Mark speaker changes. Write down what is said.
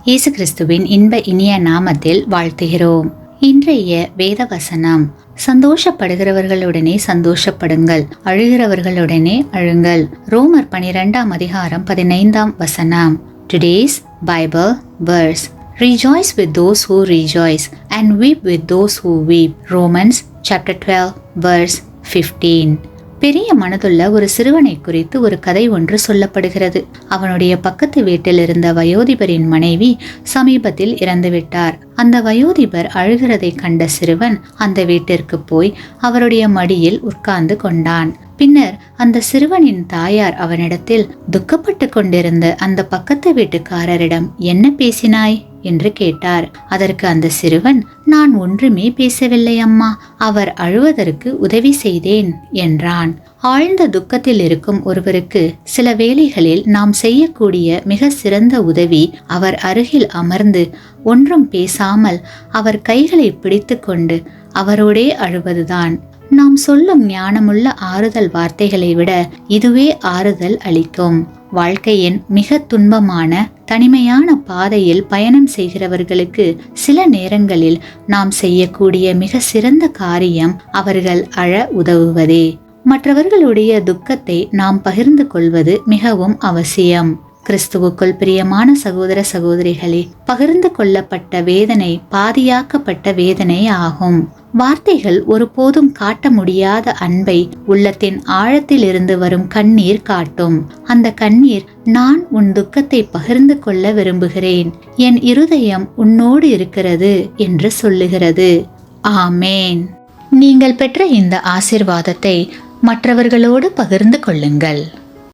Speaker 1: இயேசு கிறிஸ்துவின் இன்ப இனிய நாமத்தில் வாழ்த்துகிறோம். இன்றைய வேத வசனம்: சந்தோஷப்படுகிறவர்களுடனே சந்தோஷப்படுங்கள், அழுகிறவர்களுடனே அழுங்கள். ரோமர் 12ஆம் அதிகாரம் 15ஆம் வசனம். Today's Bible verse: Rejoice with those who rejoice and weep with those who weep. Romans chapter 12 verse 15. பெரிய மனதுள்ள ஒரு சிறுவனை குறித்து ஒரு கதை ஒன்று சொல்லப்படுகிறது. அவனுடைய பக்கத்து வீட்டில் இருந்த வயோதிபரின் மனைவி சமீபத்தில் இறந்துவிட்டார். அந்த வயோதிபர் அழுகிறதை கண்ட சிறுவன் அந்த வீட்டிற்கு போய் அவருடைய மடியில் உட்கார்ந்து கொண்டான். பின்னர் அந்த சிறுவனின் தாயார் அவனிடத்தில் துக்கப்பட்டு கொண்டிருந்த அந்த பக்கத்து வீட்டுக்காரரிடம் என்ன பேசினாய் என்று கேட்டார். அதற்கு அந்த சிறுவன், நான் ஒன்றுமே பேசவில்லை அம்மா, அவர் அழுவதற்கு உதவி செய்தேன் என்றான். ஆழ்ந்த துக்கத்தில் இருக்கும் ஒருவருக்கு சில வேளைகளில் நாம் செய்யக்கூடிய மிக சிறந்த உதவி அவர் அருகில் அமர்ந்து ஒன்றும் பேசாமல் அவர் கைகளை பிடித்து கொண்டு அவரோடே அழுவதுதான். நாம் சொல்லும் ஞானமுள்ள ஆறுதல் வார்த்தைகளை விட இதுவே ஆறுதல் அளிக்கும். வாழ்க்கையின் மிக துன்பமான தனிமையான பாதையில் பயணம் செய்கிறவர்களுக்கு சில நேரங்களில் நாம் செய்யக்கூடிய மிக சிறந்த காரியம் அவர்கள் அழ உதவுவதே. மற்றவர்களுடைய துக்கத்தை நாம் பகிர்ந்து கொள்வது மிகவும் அவசியம். கிறிஸ்துவுக்குள் பிரியமான சகோதர சகோதரிகளே, பகிர்ந்து கொள்ளப்பட்ட வேதனை பாதியாக்கப்பட்ட வேதனை ஆகும். வார்த்தைகள் ஒருபோதும் காட்ட முடியாத அன்பை உள்ளத்தின் ஆழத்தில் இருந்து வரும் கண்ணீர் காட்டும். அந்த கண்ணீர், நான் உன் துக்கத்தை பகிர்ந்து கொள்ள விரும்புகிறேன், என் இருதயம் உன்னோடு இருக்கிறது என்று சொல்லுகிறது. ஆமேன். நீங்கள் பெற்ற இந்த ஆசீர்வாதத்தை மற்றவர்களோடு பகிர்ந்து கொள்ளுங்கள்.